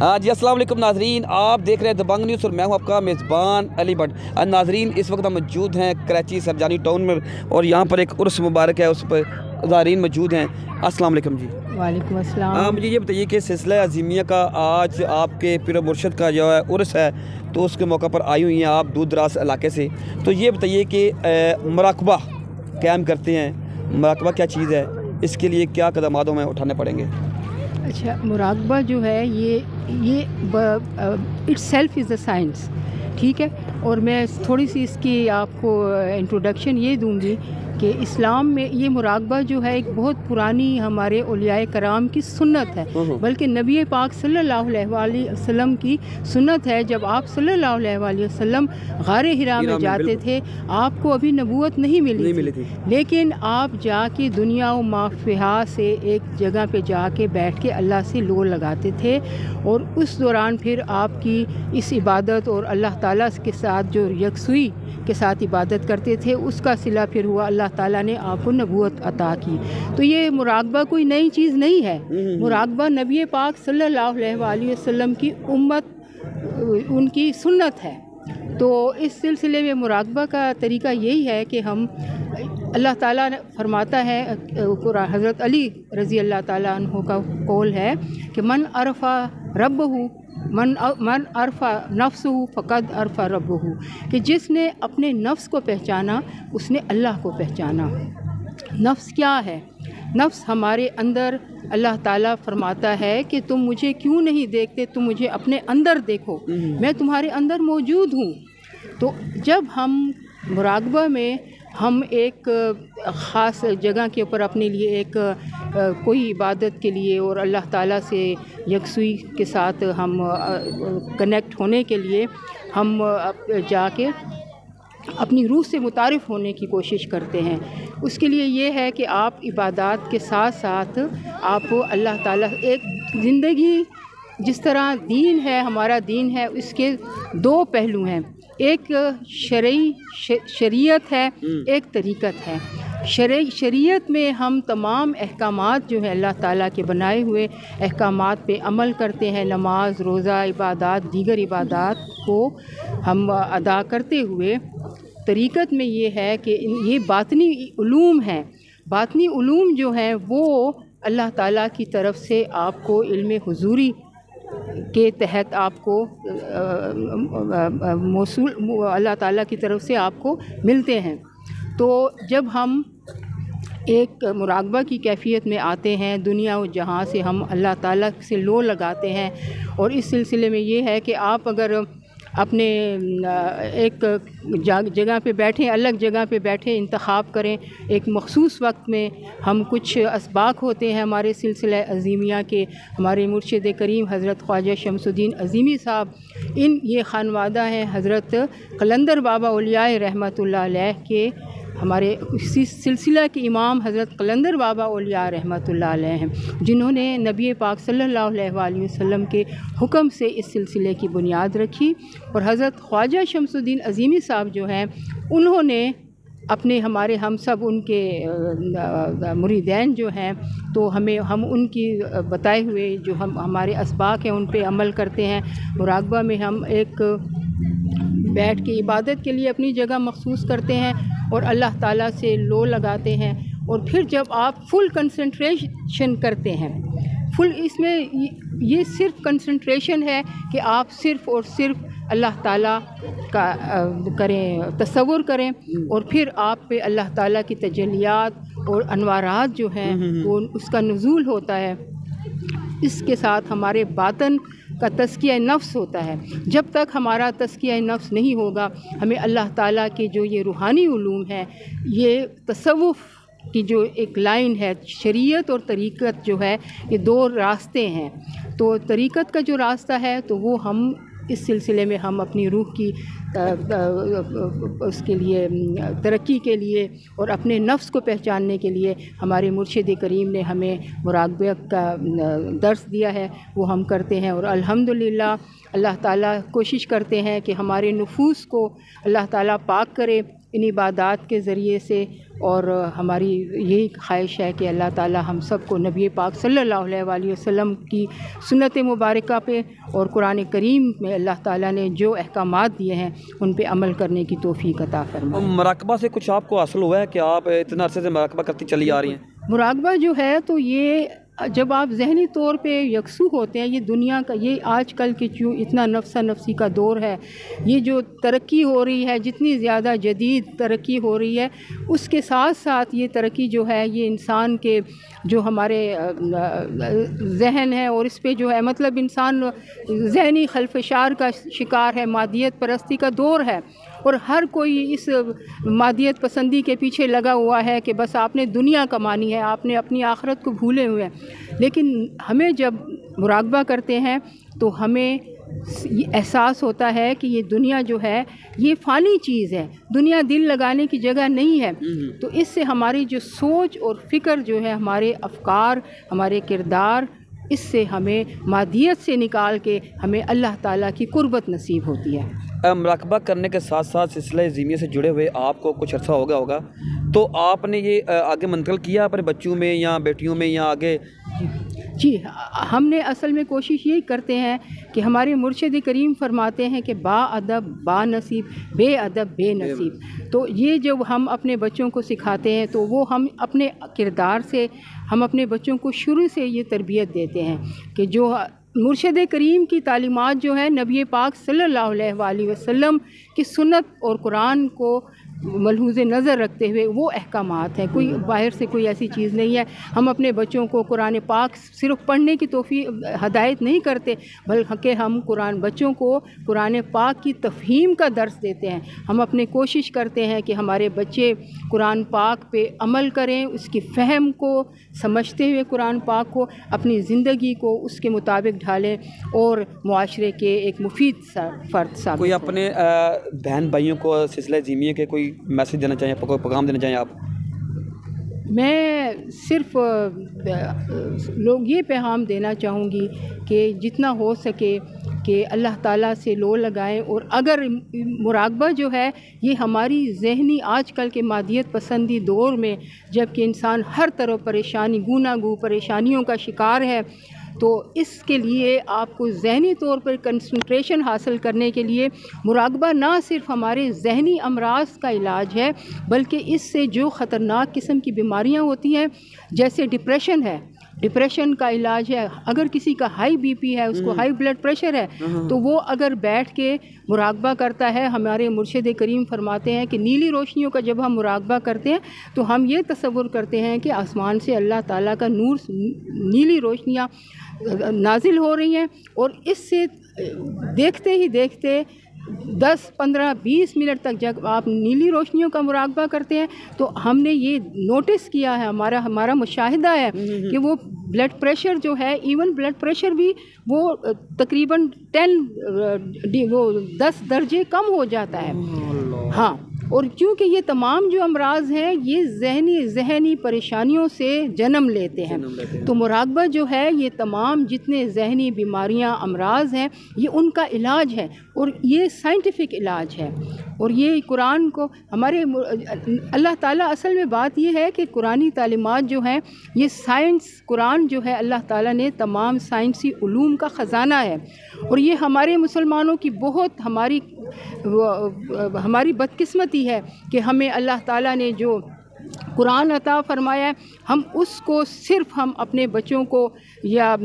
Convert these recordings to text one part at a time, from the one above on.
ہاں جی، السلام علیکم ناظرین، آپ دیکھ رہے ہیں دبنگ نیوز اور میں ہوں آپ کا میزبان علی بٹ۔ ناظرین اس وقت ہم موجود ہیں کراچی سرجانی ٹاؤن میں اور یہاں پر ایک عرس مبارک ہے، اس پر زائرین موجود ہیں۔ السلام علیکم جی۔ وعلیکم السلام۔ مجھے یہ بتائیے کہ سلسلہ عظیمیہ کا آج آپ کے پیر و مرشد کا جو ہے عرس ہے، تو اس کے موقع پر آئی ہوئی ہیں آپ دور دراز علاقے سے، تو یہ بتائیے کہ مراقبہ قائم کرتے ہیں، مراقبہ کیا چیز ہے، اس کے لیے کیا اقدامات ہمیں اٹھانے پڑیں گے؟ اچھا، مراقبہ جو ہے یہ it self is a science, ٹھیک ہے۔ اور میں تھوڑی سی اس کی آپ کو انٹروڈکشن یہ دوں گی کہ اسلام میں یہ مراقبہ جو ہے ایک بہت پرانی ہمارے اولیاء کرام کی سنت ہے، بلکہ نبی پاک صلی اللہ علیہ وآلہ وسلم کی سنت ہے۔ جب آپ صلی اللہ علیہ وآلہ وسلم غار حرا میں جاتے تھے، آپ کو ابھی نبوت نہیں ملی تھی، لیکن آپ جا کے دنیا و ما فیہا سے ایک جگہ پہ جا کے بیٹھ کے اللہ سے لو لگاتے تھے، اور اس دوران پھر آپ کی اس عبادت اور اللہ تعالیٰ کے ساتھ جو یکسوئی کے ساتھ عبادت کرتے تھے، اس کا صلہ پھر ہوا، اللہ تعالیٰ نے آپ کو نبوت عطا کی۔ تو یہ مراقبہ کوئی نئی چیز نہیں ہے، مراقبہ نبی پاک صلی اللہ علیہ وآلہ وسلم کی امت ان کی سنت ہے۔ تو اس سلسلے میں مراقبہ کا طریقہ یہی ہے کہ ہم اللہ تعالیٰ نے فرماتا ہے، حضرت علی رضی اللہ تعالیٰ عنہ کا قول ہے کہ من عرفہ ربہ من عرفہ نفسہ فقد عرفہ ربہ، کہ جس نے اپنے نفس کو پہچانا اس نے اللہ کو پہچانا۔ نفس کیا ہے؟ نفس ہمارے اندر، اللہ تعالیٰ فرماتا ہے کہ تم مجھے کیوں نہیں دیکھتے، تم مجھے اپنے اندر دیکھو، میں تمہارے اندر موجود ہوں۔ تو جب ہم مراقبہ میں ہم ایک خاص جگہ کے اوپر اپنے لیے ایک کوئی عبادت کے لیے اور اللہ تعالیٰ سے یکسوئی کے ساتھ ہم کنیکٹ ہونے کے لیے ہم جا کے اپنی روح سے متعارف ہونے کی کوشش کرتے ہیں، اس کے لیے یہ ہے کہ آپ عبادات کے ساتھ ساتھ آپ اللہ تعالیٰ ایک زندگی، جس طرح دین ہے، ہمارا دین ہے، اس کے دو پہلو ہیں، ایک شریعت ہے، ایک طریقت ہے۔ شریعت میں ہم تمام احکامات جو ہیں اللہ تعالیٰ کے بنائے ہوئے احکامات پہ عمل کرتے ہیں، نماز، روزہ، عبادات، دیگر عبادات کو ہم ادا کرتے ہوئے، طریقت میں یہ ہے کہ یہ باطنی علوم ہیں۔ باطنی علوم جو ہیں وہ اللہ تعالیٰ کی طرف سے آپ کو علم حضوری کے تحت آپ کو موصول، اللہ تعالیٰ کی طرف سے آپ کو ملتے ہیں۔ تو جب ہم ایک مراقبہ کی کیفیت میں آتے ہیں، دنیا و جہاں سے ہم اللہ تعالیٰ سے لو لگاتے ہیں، اور اس سلسلے میں یہ ہے کہ آپ اگر اپنے ایک جگہ پہ بیٹھیں، الگ جگہ پہ بیٹھیں، انتخاب کریں ایک مخصوص وقت میں، ہم کچھ اسباق ہوتے ہیں ہمارے سلسلہ عظیمیہ کے، ہمارے مرشد کریم حضرت خواجہ شمس الدین عظیمی صاحب، یہ خانوادہ ہیں حضرت قلندر بابا اولیاء رحمۃ اللہ علیہ کے، ہمارے اسی سلسلہ کے امام حضرت قلندر بابا اولیاء رحمۃ اللہ علیہ ہیں، جنہوں نے نبی پاک صلی اللہ علیہ وآلہ وسلم کے حکم سے اس سلسلے کی بنیاد رکھی، اور حضرت خواجہ شمس الدین عظیمی صاحب جو ہیں، انہوں نے اپنے ہم سب ان کے مریدین جو ہیں، تو ہم ان کی بتائے ہوئے جو ہمارے اسباق ہیں ان پہ عمل کرتے ہیں۔ مراقبہ میں ہم ایک بیٹھ کے عبادت کے لیے اپنی جگہ مخصوص کرتے ہیں اور اللہ تعالیٰ سے لو لگاتے ہیں، اور پھر جب آپ فل کنسنٹریشن کرتے ہیں، اس میں یہ صرف کنسنٹریشن ہے کہ آپ صرف اور صرف اللہ تعالیٰ کا تصور کریں، اور پھر آپ پہ اللہ تعالیٰ کی تجلیات اور انوارات جو ہیں وہ اس کا نزول ہوتا ہے۔ اس کے ساتھ ہمارے باطن کا تزکیہ نفس ہوتا ہے۔ جب تک ہمارا تزکیہ نفس نہیں ہوگا، ہمیں اللہ تعالیٰ کے جو یہ روحانی علوم ہیں، یہ تصوف کی جو ایک لائن ہے، شریعت اور طریقت جو ہے، یہ دو راستے ہیں۔ تو طریقت کا جو راستہ ہے تو وہ ہم اس سلسلے میں ہم اپنی روح کی اس کے لیے ترقی کے لیے اور اپنے نفس کو پہچاننے کے لیے ہمارے مرشد کریم نے ہمیں مراقبہ کا درس دیا ہے، وہ ہم کرتے ہیں، اور الحمدللہ اللہ تعالیٰ کوشش کرتے ہیں کہ ہمارے نفوس کو اللہ تعالیٰ پاک کرے इन इबादत के ज़रिए से, और हमारी यही ख्वाहिश है कि अल्लाह ताला हम सबको नबी पाक सल्लल्लाहु अलैहि वसल्लम की सुन्नत मुबारका पे और कुरान करीम में अल्लाह ताला ने जो अहकामात दिए हैं उन पे अमल करने की तौफीक अता फरमाए। मुराकबा से कुछ आपको हासिल हुआ है कि आप इतना अरसे से मुराकबा करती चली आ रही हैं? मुराकबा जो है तो ये जब आप ज़हनी तौर पे यकसू होते हैं, ये दुनिया का, ये आजकल के जो इतना नफ्सा नफसी का दौर है, ये जो तरक्की हो रही है, जितनी ज़्यादा जदीद तरक्की हो रही है, उसके साथ साथ ये तरक्की जो है ये इंसान के जो हमारे जहन है और इस पे जो है मतलब इंसान ज़हनी खलफशार का शिकार है। मादियत परस्ती का दौर है और हर कोई इस मादियत पसंदी के पीछे लगा हुआ है कि बस आपने दुनिया कमानी है, आपने अपनी आखिरत को भूले हुए हैं। लेकिन हमें जब मुराकबा करते हैं तो हमें ये एहसास होता है कि ये दुनिया जो है ये फ़ानी चीज़ है, दुनिया दिल लगाने की जगह नहीं है। तो इससे हमारी जो सोच और फ़िक्र जो है, हमारे अफ़कार, हमारे किरदार, इससे हमें मादियत से निकाल के हमें अल्लाह ताला की कुर्बत नसीब होती है। मुराकबा करने के साथ साथ सिलसिला ज़ीमिया से जुड़े हुए आपको कुछ अर्सा हो गया होगा, तो आपने ये आगे मुंतकिल किया अपने बच्चों में या बेटियों में या आगे? जी, हमने असल में कोशिश यही करते हैं कि हमारे मुर्शिद करीम फरमाते हैं कि बाअदब बानसीब बेअदब बेनसीब। तो ये जब हम अपने बच्चों को सिखाते हैं तो वो हम अपने किरदार से हम अपने बच्चों को शुरू से ये तरबियत देते हैं कि जो मुर्शिद करीम की तालीमात जो है नबी पाक सल्लल्लाहु अलैहि वसल्लम की सुन्नत और कुरान को मलहूज़ नज़र रखते हुए वो अहकामात हैं, कोई बाहर से कोई ऐसी चीज़ नहीं है। हम अपने बच्चों को कुरान पाक सिर्फ़ पढ़ने की हदायत नहीं करते, बल्कि हम बच्चों को कुरान पाक की तफ़हीम का दर्स देते हैं। हम अपने कोशिश करते हैं कि हमारे बच्चे कुरान पाक पे अमल करें, उसकी फ़हम को समझते हुए कुरान पाक को अपनी ज़िंदगी को उसके मुताबिक ढालें और मुआशरे के एक मुफीद फ़र्द साबित। कोई अपने बहन भाइयों को सिलसिला ज़ीमिया के कोई मैसेज देना चाहिए, कोई पैगाम देना चाहिए आप? मैं सिर्फ लोग ये पैगाम देना चाहूँगी कि जितना हो सके कि अल्लाह ताला से लो लगाएं, और अगर मुराकबा जो है ये हमारी ज़हनी आजकल के मादियत पसंदी दौर में जबकि इंसान हर तरफ परेशानी गूनागू परेशानियों का शिकार है, तो इसके लिए आपको ज़हनी तौर पर कंसंट्रेशन हासिल करने के लिए मुराकबा ना सिर्फ हमारे ज़हनी अमराज का इलाज है, बल्कि इससे जो ख़तरनाक किस्म की बीमारियां होती हैं जैसे डिप्रेशन है, डिप्रेशन का इलाज है। अगर किसी का हाई बीपी है, उसको हाई ब्लड प्रेशर है, तो वो अगर बैठ के मुराकबा करता है, हमारे मुर्शिद करीम फरमाते हैं कि नीली रोशनियों का जब हम मुराकबा करते हैं तो हम ये तसव्वुर करते हैं कि आसमान से अल्लाह ताला का नूर, नीली रोशनियाँ नाजिल हो रही हैं, और इससे देखते ही देखते 10, 15, 20 मिनट तक जब आप नीली रोशनियों का मुराकबा करते हैं तो हमने ये नोटिस किया है, हमारा मुशाहिदा है कि वो ब्लड प्रेशर जो है, इवन ब्लड प्रेशर भी वो तकरीबन 10 दर्जे कम हो जाता है। हाँ, और क्योंकि ये तमाम जो अमराज हैं ये ज़हनी परेशानियों से जन्म लेते हैं, तो मुराकबा जो है ये तमाम जितने ज़हनी बीमारियां अमराज हैं ये उनका इलाज है, और ये साइंटिफिक इलाज है। और ये कुरान को हमारे अल्लाह ताला, असल में बात ये है कि कुरानी तालीमात जो हैं ये साइंस, कुरान जो है अल्लाह ताला ने तमाम साइंसी उलूम का ख़जाना है, और ये हमारे मुसलमानों की बहुत हमारी बदकिस्मती है कि हमें अल्लाह ताला ने जो कुरान अता फरमाया है हम उसको सिर्फ़ हम अपने बच्चों को या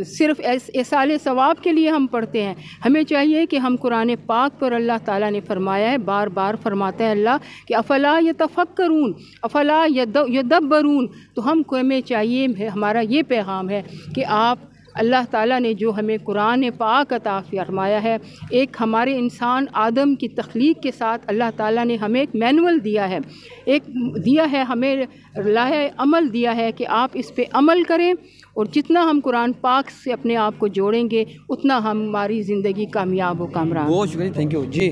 सिर्फ़ एसाले सवाब के लिए हम पढ़ते हैं। हमें चाहिए कि हम कुरान पाक पर अल्लाह ताला ने फरमाया है, बार बार फरमाता है अल्लाह कि अफ़ला यतफ़क्करून अफ़ला यदब्बरून, तो हमको हमें चाहिए, हमारा ये पैगाम है कि आप अल्लाह ताला ने जो हमें कुरान पाक अता फरमाया है, एक हमारे इंसान आदम की तख्लीक के साथ अल्लाह ताला ने हमें एक मैनुअल दिया है, हमें लाहे अमल दिया है कि आप इस पे अमल करें, और जितना हम कुरान पाक से अपने आप को जोड़ेंगे उतना हमारी ज़िंदगी कामयाब व कामयाब। बहुत शुक्रिया, थैंक यू जी।